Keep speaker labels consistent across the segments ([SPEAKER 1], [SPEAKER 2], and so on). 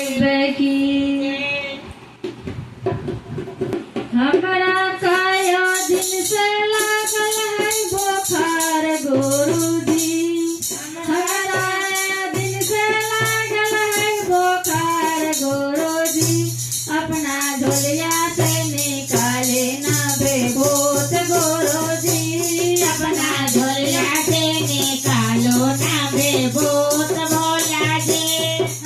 [SPEAKER 1] की हमरा काया दिन से लागल है बुखार गुरुजी, हमरा दिन से लागल है बुखार गुरुजी, अपना झोलिया से निकाले ना बेभूत गुरुजी, अपना झोलिया से निकालो ना बेभूत भोला जी।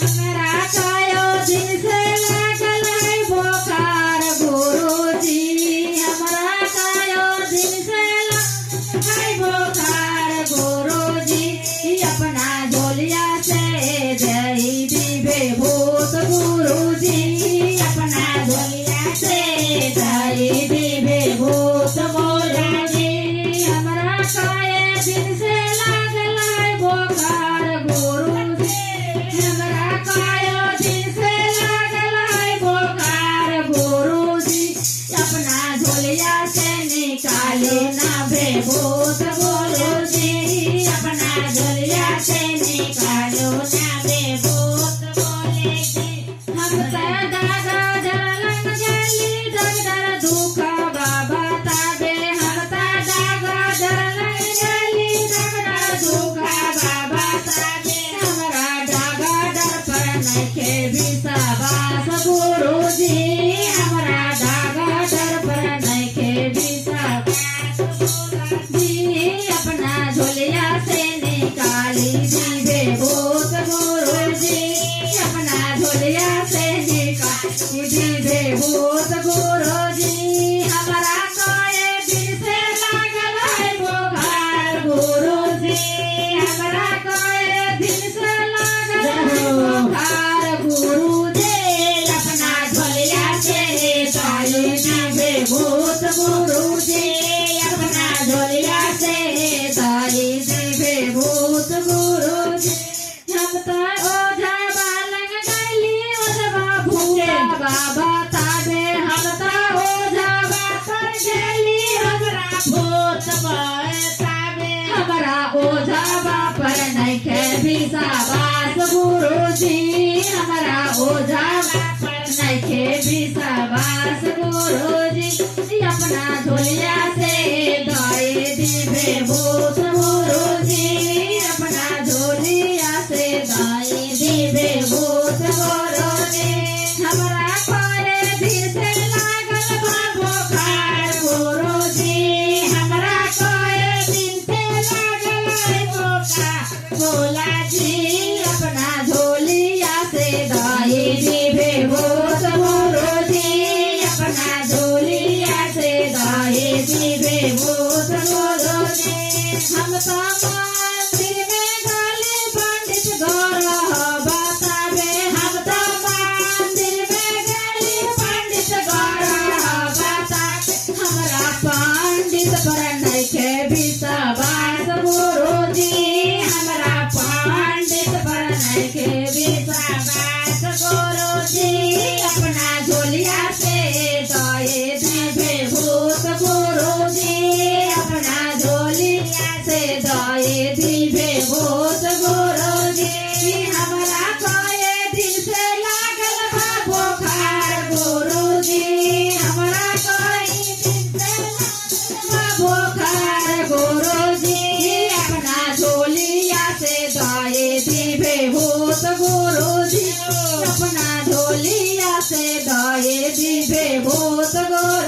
[SPEAKER 1] हमरा कायो दिन से लागल है बुखार गुरुजी, हमरा कायो दिन से लागल है बुखार गुरुजी, अपना झोलिया से दई दी बेभूत गुरुजी, अपना झोलिया से दई दी बेभूत भोला जी। हमरा काये दिन से लागल है बुखार गुरुजी, हमरा कायो दिन से लागल है बुखार गुरुजी, अपना झोलिया से निकाले ना बेभूत गुरुजी, अपना झोलिया से निकालो ना बेभूत भोले जी। हम दादा जलन गली दगदर दुख बाबा ताबे, हम दादा जलन गली दगदर दुख बाबा ताबे, हमरा दागा डर पर नखे विश्वास गुरुजी, हमरा दागा डर पर नखे विश्वास गुरुजी, अपना झोलिया से निकाली दी बेभूत गुरुजी, अपना झोलिया से निकाली दी बेभूत गुरुजी। हमरा काये दिन से लागल है बुखार गुरुजी, हमरा काये दिन से लागल है बुखार गुरुजी, अपना झोलिया से निकाली दी बेभूत गुरुजी, अपना झोलिया से निकाली दी बेभूत गुरुजी। हम तो ओझा बालंग गली ओझवा भूला बाबा ताबे, हम तो ओझा बापर गली हमरा भूत ताबे, हमरा ओझा बापर नखे विश्वास गुरुजी, हमरा ओझा बापर नखे विश्वास गुरुजी, अपना झोलिया से दई दी बेभूत गुरुजी, अपना झोलिया से दई दी बेभूत गुरुजी। हमरा काये दिन से लागल बा बुखार गुरुजी, हमरा काये दिन से लागल है बुखार भोला जी, अपना झोलिया से दई दी बेभूत गुरुजी, अपना झोलिया से दई दी बेभूत गुरुजी। हम तो मंदिर में गली पंडित गौरव बताबे, हम तो मंदिर में गली पंडित गौरव बताबे, हमरा पंडित पर नखे विश्वास गुरुजी, हमरा पंडित पर नखे विश्वास गुरुजी, अपना झोलिया से दई दी बेभूत गुरुजी, अपना झोलिया से दई दी बेभूत गुरुजी। हमरा काये दिन से लागल बा बुखार गुरुजी, हमरा काये दिन से लागल बा बुखार गुरुजी, अपना झोलिया से दई दी बेभूत गुरुजी, अपना झोलिया से दई दी बेभूत गुरुजी।